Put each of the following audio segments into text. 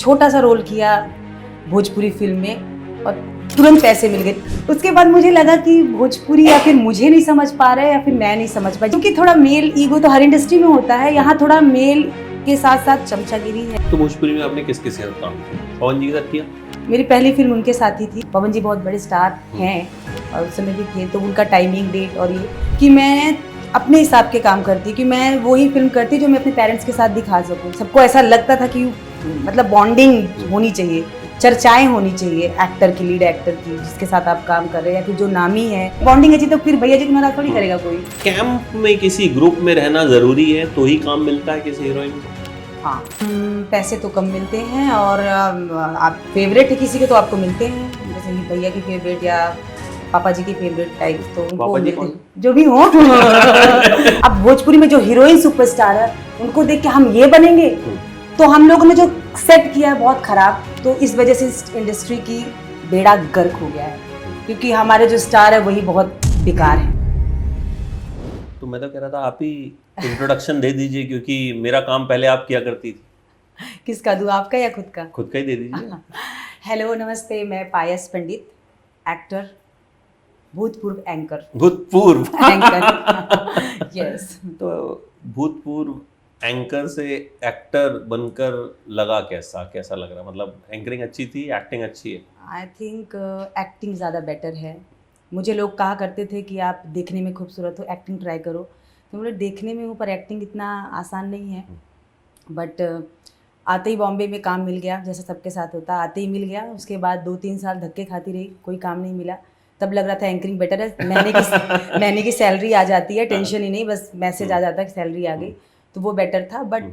छोटा सा रोल किया भोजपुरी फिल्म में और तुरंत पैसे मिल गए। उसके बाद मुझे लगा कि भोजपुरी या फिर मुझे नहीं समझ पा रहा है या फिर मैं नहीं समझ पाई, क्योंकि थोड़ा मेल ईगो तो हर इंडस्ट्री में होता है, यहाँ थोड़ा मेल के साथ साथ चमचागिरी है। तो भोजपुरी में आपने किस के साथ काम किया? पवन जी के साथ किया? मेरी पहली फिल्म उनके साथ ही थी। पवन जी बहुत बड़े स्टार हैं और उस समय भी थे, तो उनका टाइमिंग डेट और ये कि मैं अपने हिसाब के काम करती, कि मैं वही फिल्म करती जो मैं अपने पेरेंट्स के साथ दिखा सकूं। सबको ऐसा लगता था कि मतलब बॉन्डिंग होनी चाहिए, चर्चाएं होनी चाहिए एक्टर की, लीड एक्टर की, जिसके साथ आप काम कर रहे हैं या फिर जो नामी है, बॉन्डिंग अच्छी तो फिर भैया जी को नाराज थोड़ी करेगा कोई। कैंप में किसी ग्रुप में रहना जरूरी है तो ही काम मिलता है किसी हीरोइन को? हाँ, पैसे तो कम मिलते हैं और आप फेवरेट है किसी के तो आपको मिलते हैं, जैसे कि भैया की फेवरेट या पापा जी की फेवरेट टाइप, तो उनको मिलते हैं जो भी हो। अब भोजपुरी में जो हीरोइन सुपरस्टार है उनको देख के हम ये बनेंगे, तो हम लोगों ने जो सेट किया है बहुत खराब, तो इस वजह से इस इंडस्ट्री की बेड़ा गर्क हो गया है, क्योंकि हमारे जो स्टार है वही बहुत बेकार है। तो मैं तो कह रहा था आप ही इंट्रोडक्शन दे दीजिए, क्योंकि मेरा काम पहले आप किया करती थी। किसका दूं, आपका या खुद का? खुद का ही दे दीजिए। हेलो नमस्ते, मैं पायस पंडित, एक्टर, भूतपूर्व एंकर। भूतपूर्व एंकर यस। तो भूतपूर्व एंकर से एक्टर बनकर लगा कैसा लग रहा? मतलब एंकरिंग अच्छी थी, एक्टिंग अच्छी है? आई थिंक एक्टिंग ज़्यादा बेटर है। मुझे लोग कहा करते थे कि आप देखने में खूबसूरत हो, एक्टिंग ट्राई करो, तो मुझे देखने में हूँ पर एक्टिंग इतना आसान नहीं है। बट आते ही बॉम्बे में काम मिल गया, जैसा सबके साथ होता, आते ही मिल गया। उसके बाद 2-3 साल धक्के खाती रही, कोई काम नहीं मिला। तब लग रहा था एंकरिंग बेटर है, महीने की सैलरी आ जाती है, टेंशन ही नहीं, बस मैसेज आ जाता है कि सैलरी आ गई, तो वो बेटर था। बट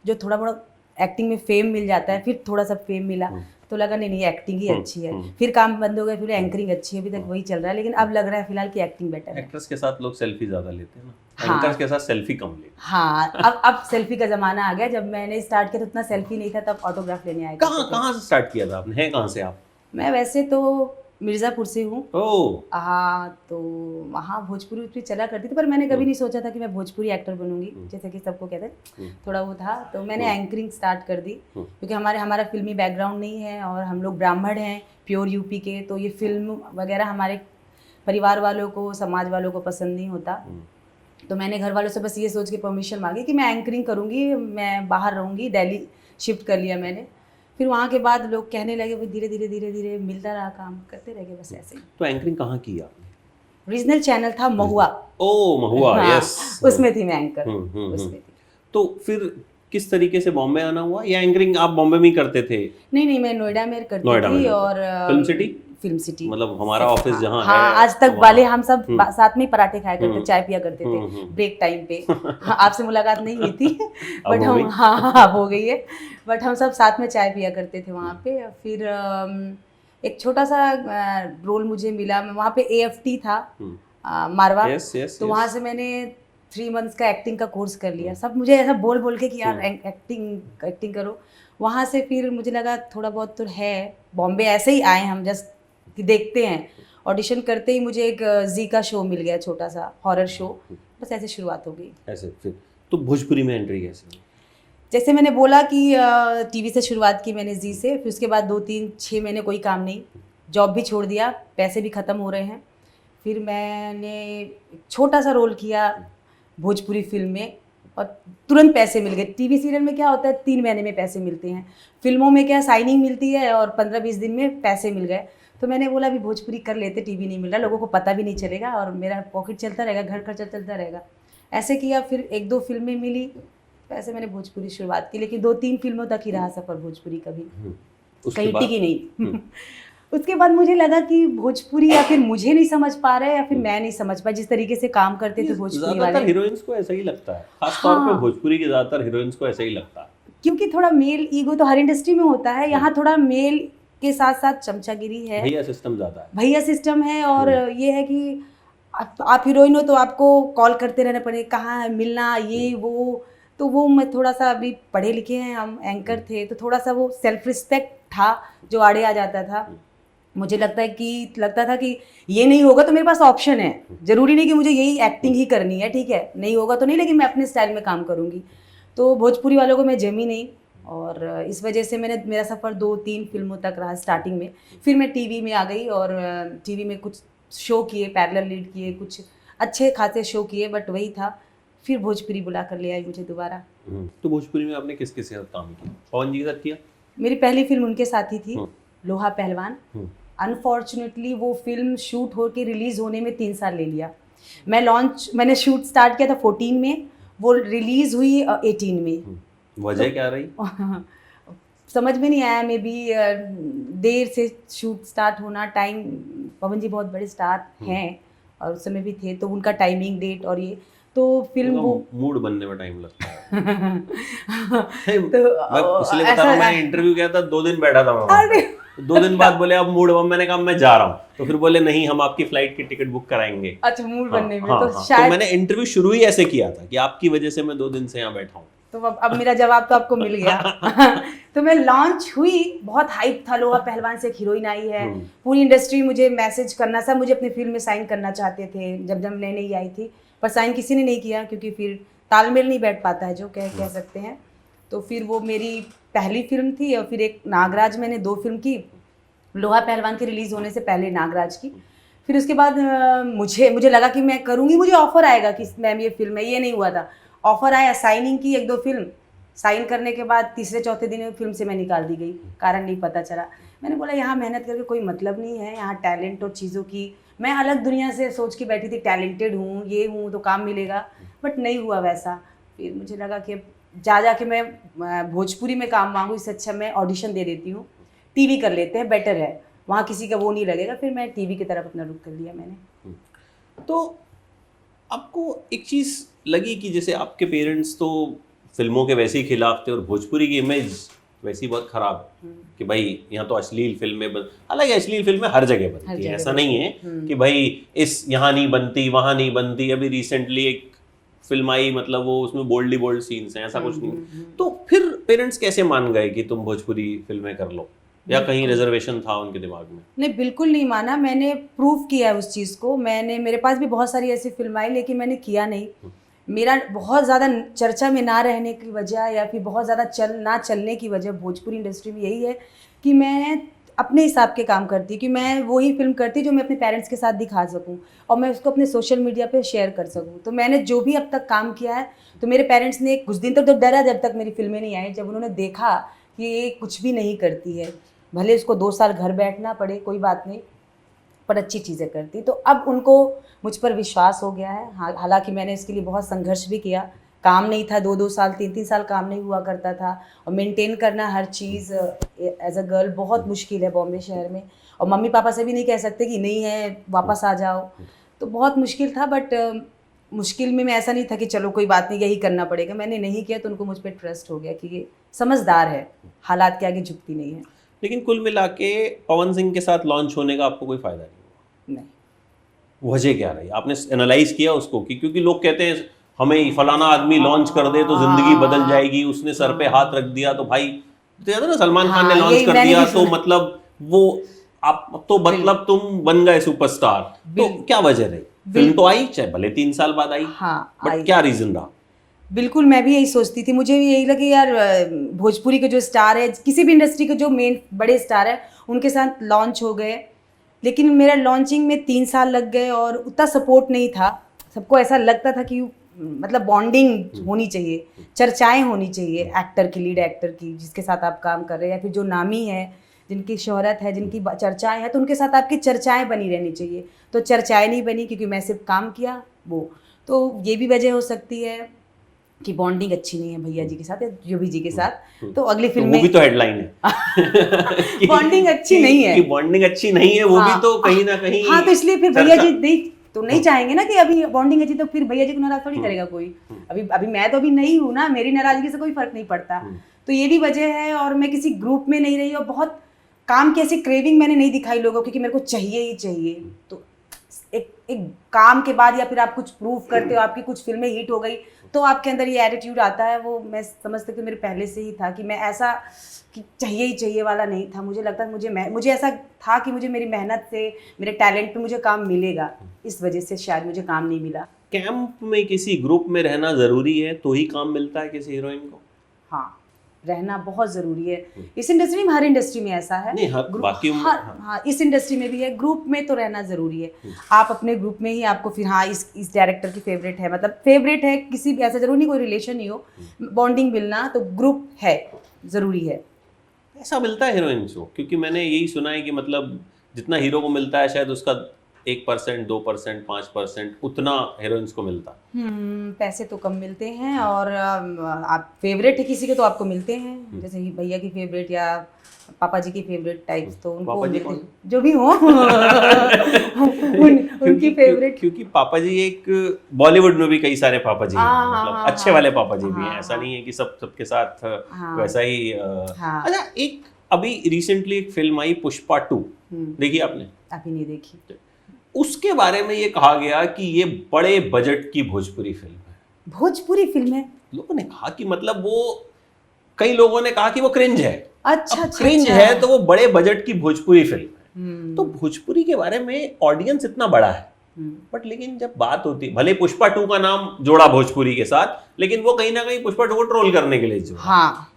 जो थोड़ा बड़ा एक्टिंग में फेम मिल जाता है, फिर थोड़ा सा फेम मिला तो लगा नहीं एक्टिंग ही अच्छी है, फिर काम बंद हो गया, फिर एंकरिंग अच्छी है, अभी तक वही चल रहा है। लेकिन अब लग रहा है फिलहाल कि एक्टिंग बेटर है। एक्ट्रेस के साथ लोग सेल्फी ज्यादा लेते हैं ना, हाँ, एंकर्स के साथ सेल्फी कम लेते हैं। हाँ, अब सेल्फी का जमाना आ गया। जब मैंने स्टार्ट किया तो उतना सेल्फी नहीं था, तब ऑटोग्राफ लेने आए। कहाँ से स्टार्ट किया था आपने? हैं कहाँ से आप? मैं वैसे तो मिर्ज़ापुर से हूँ। ओह, हाँ, तो वहाँ भोजपुरी चला करती थी, पर मैंने कभी नहीं सोचा था कि मैं भोजपुरी एक्टर बनूंगी, जैसे कि सबको कहते हैं। थोड़ा वो था, तो मैंने एंकरिंग स्टार्ट कर दी, क्योंकि हमारा फिल्मी बैकग्राउंड नहीं है और हम लोग ब्राह्मण हैं, प्योर यूपी के, तो ये फिल्म वगैरह हमारे परिवार वालों को, समाज वालों को पसंद नहीं होता। तो मैंने घर वालों से बस ये सोच के परमिशन मांगी कि मैं एंकरिंग करूँगी, मैं बाहर रहूँगी। दिल्ली शिफ्ट कर लिया मैंने। फिर वहाँ के बाद लोग कहने लगे, वो धीरे धीरे मिलता रहा, काम करते रह गए बस ऐसे ही। तो एंकरिंग कहाँ की आपने? रीजनल चैनल था महुआ। ओह, महुआ, हाँ, यस, उसमें थी मैं एंकर। उसमें थी। तो फिर किस तरीके से बॉम्बे आना हुआ, या एंकरिंग आप बॉम्बे में ही करते थे? नहीं, मैं नोएडा में करती थी। और फिल्म सिटी मतलब हमारा ऑफिस जहाँ है। हाँ, आज तक वाले हम सब साथ में पराठे खाया करते, चाय पिया करते थे ब्रेक टाइम पे। हाँ, आपसे मुलाकात नहीं हुई थी बट हम, हाँ अब हो गई है, बट हम सब साथ में चाय पिया करते थे वहाँ पे। फिर एक छोटा सा रोल मुझे मिला, वहाँ पे AFT था, मारवा। तो वहाँ से मैंने 3 मंथ्स का एक्टिंग का कोर्स कर लिया। सब मुझे ऐसा बोल के कि यार एक्टिंग करो। वहाँ से फिर मुझे लगा थोड़ा बहुत तो है, बॉम्बे ऐसे ही आए हम जस्ट कि देखते हैं। ऑडिशन करते ही मुझे एक जी का शो मिल गया, छोटा सा हॉरर शो, बस ऐसे शुरुआत हो गई। ऐसे फिर तो भोजपुरी में एंट्री कैसे हुई? जैसे मैंने बोला कि टीवी से शुरुआत की मैंने, जी से। फिर उसके बाद 2-3-6 महीने कोई काम नहीं, जॉब भी छोड़ दिया, पैसे भी ख़त्म हो रहे हैं। फिर मैंने छोटा सा रोल किया भोजपुरी फिल्म में और तुरंत पैसे मिल गए। टीवी सीरियल में क्या होता है, 3 महीने में पैसे मिलते हैं, फिल्मों में क्या साइनिंग मिलती है और 15-20 दिन में पैसे मिल गए। तो मैंने बोला अभी भोजपुरी कर लेते, टीवी नहीं मिल रहा, लोगों को पता भी नहीं चलेगा और मेरा पॉकेट चलता रहेगा, घर खर्चा चलता रहेगा। ऐसे किया, फिर 1-2 फिल्में मिली, ऐसे मैंने भोजपुरी शुरुआत की। लेकिन 2-3 फिल्मों तक ही रहा सफर भोजपुरी, कभी कहीं टिकी नहीं। उसके बाद मुझे लगा कि भोजपुरी या फिर मुझे नहीं समझ पा रहे या फिर मैं नहीं समझ पाई, जिस तरीके से काम करते थे भोजपुरी वाले। हीरोइंस को ऐसा ही लगता है, खास तौर पे भोजपुरी के ज्यादातर हीरोइंस को ऐसा ही लगता है, क्योंकि थोड़ा मेल ईगो तो हर इंडस्ट्री में होता है, यहाँ थोड़ा मेल के साथ साथ चमचागिरी है, भैया सिस्टम ज्यादा है। भैया सिस्टम है। और ये है कि आप हीरोइन हो तो आपको कॉल करते रहना पड़ेगा, कहाँ है, मिलना, ये वो। तो वो मैं थोड़ा सा, अभी पढ़े लिखे हैं हम, एंकर थे, तो थोड़ा सा वो सेल्फ रिस्पेक्ट था जो आड़े आ जाता था। मुझे लगता था कि ये नहीं होगा तो मेरे पास ऑप्शन है, जरूरी नहीं कि मुझे यही एक्टिंग ही करनी है, ठीक है नहीं होगा तो नहीं, लेकिन मैं अपने स्टाइल में काम करूँगी। तो भोजपुरी वालों को मैं जमी नहीं, और इस वजह से मेरा सफ़र 2-3 फिल्मों तक रहा स्टार्टिंग में। फिर मैं टीवी में आ गई और टीवी में कुछ शो किए, पैरेलल लीड किए, कुछ अच्छे खासे शो किए, बट वही था। फिर भोजपुरी बुला कर ले आई मुझे दोबारा। तो भोजपुरी में आपने किस किस के साथ काम किया? पवन जी के साथ किया? मेरी पहली फिल्म उनके साथ ही थी, लोहा पहलवान। अनफॉर्चुनेटली वो फिल्म शूट होकर रिलीज़ होने में 3 साल ले लिया। मैंने शूट स्टार्ट किया था 14 में, वो रिलीज़ हुई 18 में। वजह क्या रही? समझ में नहीं आया, मे बी देर से शूट स्टार्ट होना, टाइम। पवन जी बहुत बड़े स्टार हैं और उस समय भी थे, तो उनका टाइमिंग, डेट और ये तो फिल्म वो मूड बनने में टाइम लगता है। तो मैं इसलिए बता रहा हूँ, मैंने इंटरव्यू किया था, 2 दिन बैठा था मैं वहाँ पे। 2 दिन बाद बोले अब मूड, मैंने कहा मैं जा रहा हूँ, तो फिर बोले नहीं हम आपकी फ्लाइट की टिकट बुक कराएंगे। अच्छा, मूड बनने में। हाँ, तो हाँ, शायद तो मैंने इंटरव्यू शुरू ही ऐसे किया था कि आपकी वजह से मैं 2 दिन से यहाँ बैठा हूँ। तो अब मेरा जवाब तो आपको मिल गया। तो मैं लॉन्च हुई, बहुत हाइप था, लोहा पहलवान से एक हीरोइन आई है, पूरी इंडस्ट्री मुझे मैसेज करना, सब मुझे अपनी फिल्म में साइन करना चाहते थे जब नई नई आई थी, पर साइन किसी ने नहीं किया क्योंकि फिर तालमेल नहीं बैठ पाता है, जो कह सकते हैं। तो फिर वो मेरी पहली फिल्म थी और फिर एक नागराज, मैंने 2 फिल्म की, लोहा पहलवान के रिलीज़ होने से पहले नागराज की। फिर उसके बाद मुझे लगा कि मैं करूँगी, मुझे ऑफ़र आएगा कि मैम ये फिल्म है, ये नहीं हुआ था। ऑफ़र आया, साइनिंग की 1-2 फिल्म, साइन करने के बाद तीसरे-चौथे दिन फिल्म से मैं निकाल दी गई, कारण नहीं पता चला। मैंने बोला यहाँ मेहनत करके कोई मतलब नहीं है, यहाँ टैलेंट और चीज़ों की, मैं अलग दुनिया से सोच के बैठी थी, टैलेंटेड हूँ, ये हूँ तो काम मिलेगा, बट नहीं हुआ वैसा। फिर मुझे लगा कि जा के मैं भोजपुरी में काम मांगूँ, इससे अच्छा मैं ऑडिशन दे देती हूँ, टीवी कर लेते हैं, बेटर है, वहाँ किसी का वो नहीं लगेगा। फिर मैं टीवी की तरफ अपना रुख कर लिया मैंने। तो आपको एक चीज़ लगी कि जैसे आपके पेरेंट्स तो फिल्मों के वैसे ही खिलाफ थे और भोजपुरी की इमेज वैसी बहुत खराब कि भाई यहाँ तो अश्लील फिल्में हालांकि अश्लील फिल्में हर जगह बनती है, ऐसा नहीं है कि भाई इस यहाँ नहीं बनती वहाँ नहीं बनती। अभी रिसेंटली एक फिल्म आई, मतलब वो उसमें बोल्ड सीन्स हैं, ऐसा कुछ नहीं। तो फिर पेरेंट्स कैसे मान गए कि तुम भोजपुरी फिल्में कर लो, या कहीं रिजर्वेशन था उनके दिमाग में? नहीं, बिल्कुल नहीं माना, मैंने प्रूव किया है उस चीज़ को। मेरे पास भी बहुत सारी ऐसी फिल्म आई, लेकिन मैंने किया नहीं। मेरा बहुत ज़्यादा चर्चा में ना रहने की वजह या फिर बहुत ज़्यादा ना चलने की वजह भोजपुरी इंडस्ट्री में यही है कि मैं अपने हिसाब के काम करती, कि मैं वही फिल्म करती जो मैं अपने पेरेंट्स के साथ दिखा सकूं और मैं उसको अपने सोशल मीडिया पे शेयर कर सकूं। तो मैंने जो भी अब तक काम किया है, तो मेरे पेरेंट्स ने कुछ दिन तक तो डरा जब तक मेरी फिल्में नहीं आई, जब उन्होंने देखा कि ये कुछ भी नहीं करती है, भले उसको 2 साल घर बैठना पड़े कोई बात नहीं, पर अच्छी चीज़ें करती। तो अब उनको मुझ पर विश्वास हो गया है। हालांकि मैंने इसके लिए बहुत संघर्ष भी किया, काम नहीं था, 2-2 साल 3-3 साल काम नहीं हुआ करता था, और मेंटेन करना हर चीज़ एज अ गर्ल बहुत मुश्किल है बॉम्बे शहर में, और मम्मी पापा से भी नहीं कह सकते कि नहीं है वापस आ जाओ, तो बहुत मुश्किल था। बट मुश्किल में मैं ऐसा नहीं था कि चलो कोई बात नहीं यही करना पड़ेगा, मैंने नहीं किया तो उनको मुझ पर ट्रस्ट हो गया कि ये समझदार है, हालात के आगे झुकती नहीं है। लेकिन कुल मिला के पवन सिंह के साथ लॉन्च होने का आपको कोई फायदा नहीं? वजह क्या रही? आपने एनालाइज किया उसको कि क्योंकि लोग कहते हैं हमें फलाना आदमी लॉन्च कर दे तो जिंदगी बदल जाएगी, उसने सर पे हाथ रख दिया तो भाई, तो याद है ना सलमान खान ने लॉन्च कर दिया तो मतलब वो आप तो मतलब तुम बन गए सुपरस्टार। तो क्या वजह रही? फिल्म तो आई, चाहे भले 3 साल बाद आई, बट क्या रीजन रहा? बिल्कुल, मैं भी यही सोचती थी, मुझे भी यही लगे यार भोजपुरी के जो स्टार है, किसी भी इंडस्ट्री के जो मेन बड़े स्टार है, उनके साथ लॉन्च हो गए, लेकिन मेरा लॉन्चिंग में 3 साल लग गए और उतना सपोर्ट नहीं था। सबको ऐसा लगता था कि मतलब बॉन्डिंग होनी चाहिए, चर्चाएं होनी चाहिए एक्टर की, लीड एक्टर की, जिसके साथ आप काम कर रहे हैं, या फिर जो नामी है, जिनकी शोहरत है, जिनकी चर्चाएं हैं, तो उनके साथ आपकी चर्चाएं बनी रहनी चाहिए। तो चर्चाएं नहीं बनी क्योंकि मैं सिर्फ काम किया वो, तो ये भी वजह हो सकती है कि बॉन्डिंग अच्छी नहीं है भैया जी के साथ, योगी जी के साथ। तो अगली फिल्म में वो भी तो हेडलाइन है बॉन्डिंग अच्छी नहीं है, बॉन्डिंग अच्छी नहीं है, वो भी तो कहीं ना कहीं। हाँ, तो इसलिए फिर भैया जी नहीं चाहेंगे ना कि अभी बॉन्डिंग अच्छी, तो फिर भैया जी को नाराज थोड़ी करेगा कोई। अभी मैं तो अभी नहीं हूँ ना, मेरी नाराजगी से कोई फर्क नहीं पड़ता। तो ये भी वजह है, और मैं किसी ग्रुप में नहीं रही, और बहुत काम की ऐसी क्रेविंग मैंने नहीं दिखाई लोगों की कि मेरे को चाहिए ही चाहिए। तो एक काम के बाद, या फिर आप कुछ प्रूव करते हो, आपकी कुछ फिल्में हिट हो गई, तो आपके अंदर ये एटीट्यूड आता है। वो मैं समझती हूँ कि मेरे पहले से ही था कि मैं ऐसा कि चाहिए ही चाहिए वाला नहीं था। मुझे लगता मुझे ऐसा था कि मुझे मेरी मेहनत से, मेरे टैलेंट पे मुझे काम मिलेगा, इस वजह से शायद मुझे काम नहीं मिला। कैंप में किसी ग्रुप में रहना ज़रूरी है तो ही काम मिलता है किसी हीरोइन को? हाँ, रहना बहुत ज़रूरी है। इस इंडस्ट्री में, हर इंडस्ट्री में ऐसा है। नहीं, बाकी हाँ, इस इंडस्ट्री में भी है, ग्रुप में तो रहना ज़रूरी है। आप अपने ग्रुप में ही आपको फिर हाँ इस डायरेक्टर की फेवरेट है, मतलब फेवरेट है, किसी भी ऐसा जरूरी नहीं कोई रिलेशन नहीं हो, बॉन्डिंग मिलना तो ग्रुप है, ज़रूरी है। ऐसा मिलता है हीरोइंस को? क्योंकि मैंने यही सुना है कि मतलब जितना हीरो को मिलता है शायद उसका 1%, 2%, 5% उतना हीरोइंस को मिलता। पैसे तो कम मिलते हैं, और आप फेवरेट है किसी के तो आपको मिलते हैं, जैसे कि भैया की फेवरेट या पापा जी की फेवरेट टाइप्स, तो उनको पापा जी मिलते कौन? हैं, जो भी हो उनकी फेवरेट। क्योंकि पापा जी एक बॉलीवुड में भी कई सारे पापा जी हैं, हाँ, मतलब हाँ, अच्छे वाले पापा जी भी हैं, हाँ, ऐसा हाँ। नहीं है कि सबके साथ हाँ। वैसा ही हाँ। अच्छा, एक अभी रिसेंटली एक फिल्म आई पुष्पा 2, देखी आपने? अभी नहीं देखी। उसके बारे में ये कहा गया कि ये बड़े बजट की भोजपुरी फिल्म है। भोजपुरी फिल्म है? लोगों ने कहा कि मतलब वो, कई लोगों ने कहा कि वो क्रिंज है। अच्छा, अब अच्छा, क्रिंज अच्छा। है तो वो बड़े बजट की भोजपुरी फिल्म है। तो भोजपुरी के बारे में ऑडियंस इतना बड़ा है, बट लेकिन जब बात होती, भले पुष्पा 2 का नाम जोड़ा भोजपुरी के साथ, लेकिन वो कहीं ना कहीं पुष्पा 2 को ट्रोल करने के लिए जोड़ा। हाँ,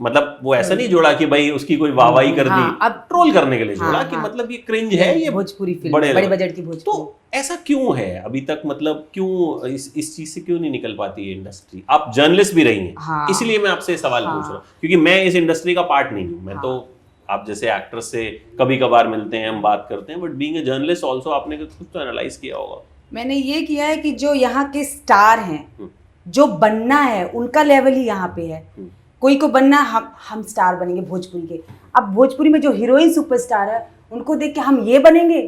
मतलब वो ऐसा नहीं जोड़ा कि भाई उसकी कोई वाहवाही कर दी, हाँ, अब ट्रोल करने के लिए जोड़ा कि हाँ। मतलब ये क्रिंज है, ये भोजपुरी फिल्म, बड़े बजट की भोजपुरी। तो ऐसा क्यों है अभी तक? मतलब क्यों इस चीज से क्यों नहीं निकल पाती है इंडस्ट्री? आप जर्नलिस्ट भी रही हैं, हाँ। इसलिए मैं आपसे सवाल पूछ रहा हूँ, क्योंकि मैं इस इंडस्ट्री का पार्ट नहीं हूँ। मैं तो आप जैसे एक्टर से कभी कभार मिलते हैं, हम बात करते हैं, but being a journalist also आपने कुछ तो एनालाइज किया होगा। मैंने ये किया है कि जो यहाँ के स्टार हैं, जो बनना है उनका लेवल ही यहाँ पे है। कोई को बनना, हम स्टार बनेंगे भोजपुरी के। अब भोजपुरी में जो हीरोइन सुपरस्टार है उनको देख के हम ये बनेंगे,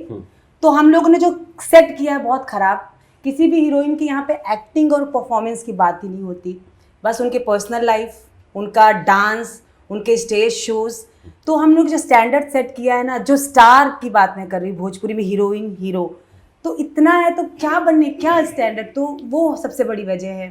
तो हम लोगों ने जो सेट किया है बहुत ख़राब। किसी भी हीरोइन की यहाँ पे एक्टिंग और परफॉर्मेंस की बात ही नहीं होती, बस उनके पर्सनल लाइफ, उनका डांस, उनके स्टेज शोज़। तो हम लोग जो स्टैंडर्ड सेट किया है ना, जो स्टार की बात मैं कर रही हूँ, भोजपुरी में हीरोइन हीरो तो इतना है, तो क्या बनने, क्या स्टैंडर्ड, तो वो सबसे बड़ी वजह है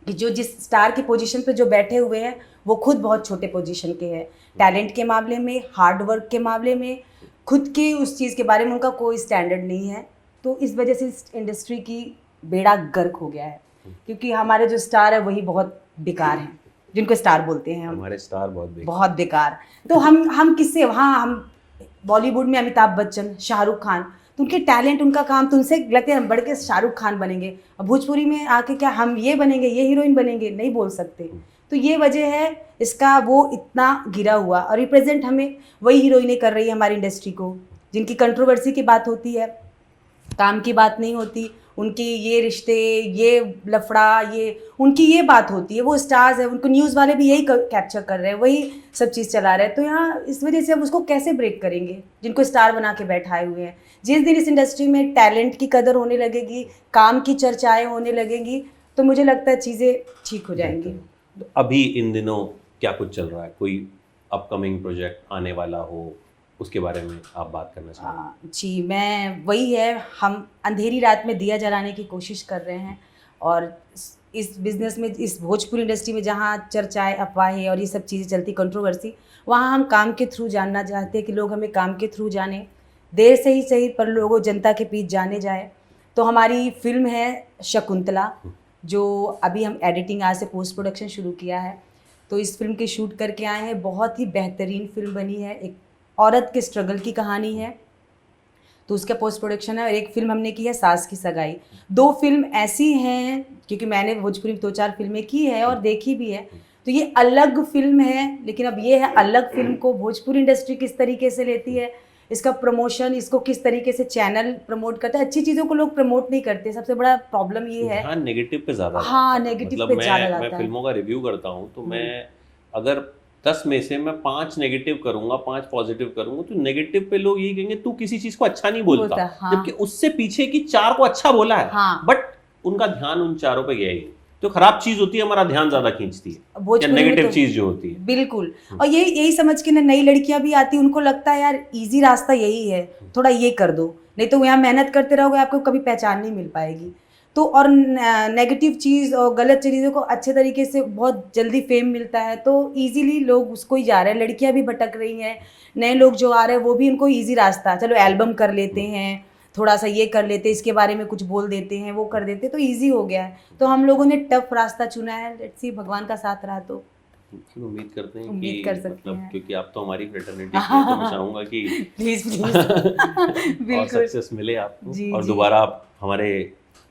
कि जो जिस स्टार की पोजीशन पे जो बैठे हुए हैं वो खुद बहुत छोटे पोजीशन के हैं। टैलेंट के मामले में, हार्ड वर्क के मामले में, खुद के उस चीज़ के बारे में उनका कोई स्टैंडर्ड नहीं है। तो इस वजह से इस इंडस्ट्री की बेड़ा गर्क हो गया है, क्योंकि हमारे जो स्टार है वही बहुत बेकार हैं, जिनको स्टार बोलते हैं हम। हमारे स्टार बहुत बेकार। तो हम किससे, हाँ, हम बॉलीवुड में अमिताभ बच्चन, शाहरुख खान, तो उनके टैलेंट, उनका काम, तो उनसे लगते हैं हम बढ़ के शाहरुख खान बनेंगे। अब भोजपुरी में आके क्या हम ये बनेंगे, ये हीरोइन बनेंगे, नहीं बोल सकते। तो ये वजह है इसका, वो इतना गिरा हुआ, और रिप्रेजेंट हमें वही हीरोइनें कर रही है हमारी इंडस्ट्री को, जिनकी कंट्रोवर्सी की बात होती है, काम की बात नहीं होती। उनकी ये रिश्ते, ये लफड़ा, ये उनकी ये बात होती है। वो स्टार्स है, उनको न्यूज़ वाले भी यही कैप्चर कर रहे हैं, वही सब चीज़ चला रहे हैं। तो यहाँ इस वजह से अब उसको कैसे ब्रेक करेंगे, जिनको स्टार बना के बैठाए हुए हैं। जिस दिन इस इंडस्ट्री में टैलेंट की कदर होने लगेगी, काम की चर्चाएँ होने लगेंगी, तो मुझे लगता है चीज़ें ठीक हो जाएंगी। अभी इन दिनों क्या कुछ चल रहा है? कोई अपकमिंग प्रोजेक्ट आने वाला हो, उसके बारे में आप बात करना चाहेंगे? जी, मैं वही है, हम अंधेरी रात में दिया जलाने की कोशिश कर रहे हैं, और इस बिज़नेस में, इस भोजपुरी इंडस्ट्री में जहाँ चर्चाएँ, अफवाहें और ये सब चीज़ें चलती, कंट्रोवर्सी, वहाँ हम काम के थ्रू जानना चाहते हैं कि लोग हमें काम के थ्रू जाने, देर से ही सही पर लोगों, जनता के बीच जाने जाए। तो हमारी फिल्म है शकुंतला, जो अभी हम एडिटिंग आज से पोस्ट प्रोडक्शन शुरू किया है। तो इस फिल्म के शूट करके आए हैं, बहुत ही बेहतरीन फिल्म बनी है, एक औरत के स्ट्रगल की कहानी है, तो उसका पोस्ट प्रोडक्शन है। और एक फिल्म हमने की है सास की सगाई। 2 फिल्म ऐसी हैं, क्योंकि मैंने भोजपुरी में 2-4 फिल्में की है और देखी भी है, तो ये अलग फिल्म है। लेकिन अब ये है, अलग फिल्म को भोजपुरी इंडस्ट्री किस तरीके से लेती है, इसका प्रमोशन, इसको किस तरीके से चैनल प्रमोट करता है। अच्छी चीज़ों को लोग प्रमोट नहीं करते, सबसे बड़ा प्रॉब्लम ये है। हाँ, नेगेटिव पे ज़्यादा। हाँ, नेगेटिव पे ज़्यादा जाता है। मैं फिल्मों का रिव्यू करता हूँ, तो मैं अगर 10 में से मैं 5 नेगेटिव करूंगा, 5 पॉजिटिव करूंगा, तो नेगेटिव पे लोग यही कहेंगे तू किसी चीज को अच्छा नहीं बोलता, हाँ। जबकि उससे पीछे की 4 को अच्छा बोला है। हाँ। बट उनका ध्यान उन 4 पे गया ही। तो खराब चीज होती है, हमारा ध्यान ज्यादा खींचती है, या नेगेटिव चीज जो होती है। बिल्कुल। और यही समझ के नई लड़कियां भी आती, उनको लगता है यार इजी रास्ता यही है, थोड़ा ये कर दो, नहीं तो यहाँ मेहनत करते रहोगे, आपको कभी पहचान नहीं मिल पाएगी। तो और नेगेटिव चीज़ और गलत चीज़ों को अच्छे तरीके से बहुत जल्दी फेम मिलता है, तो इजीली लोग उसको ही जा रहे हैं। लड़कियां भी भटक रही हैं, नए लोग जो आ रहे हैं वो भी उनको इजी रास्ता, चलो एल्बम कर लेते हैं, थोड़ा सा ये कर लेते हैं, इसके बारे में कुछ बोल देते हैं, वो कर देते हैं, तो इजी हो गया है। तो हम लोगों ने टफ रास्ता चुना है, लेट्स सी, भगवान का साथ रहा तो। उम्मीद करते हैं उम्मीद कि कर सकते मतलब हैं। क्योंकि आप तो हमारी फ्रेटर्निटी है तो मैं चाहूँगा कि प्लीज प्लीज और बिल्कुल सक्सेस मिले आपको जी, और जी। दोबारा आप हमारे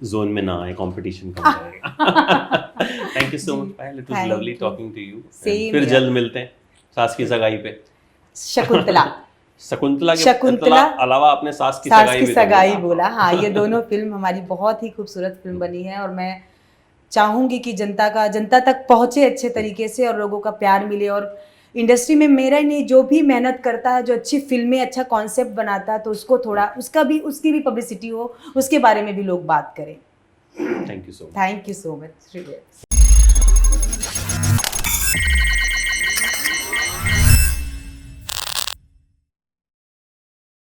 जोन में ना आए, कंपटीशन कम रहेगा। Thank you so ji, much Payal, it was thank lovely you. Talking to you. Same फिर here. जल्द मिलते हैं सास की सगाई पे। शकुंतला शकुंतला के शकुंतला अलावा आपने सास की सास सगाई की भी तो सगाई बोला। बोला, हाँ ये दोनों फिल्म हमारी बहुत ही खूबसूरत फिल्म बनी है और मैं चाहूंगी कि जनता तक पहुंचे अच्छे तरीके से और लोगों का प्यार मिले और इंडस्ट्री में मेरा ही नहीं जो भी मेहनत करता है, जो अच्छी फिल्में अच्छा कॉन्सेप्ट बनाता है तो उसको थोड़ा उसकी भी पब्लिसिटी हो, उसके बारे में भी लोग बात करें। Thank you so much. Thank you so much.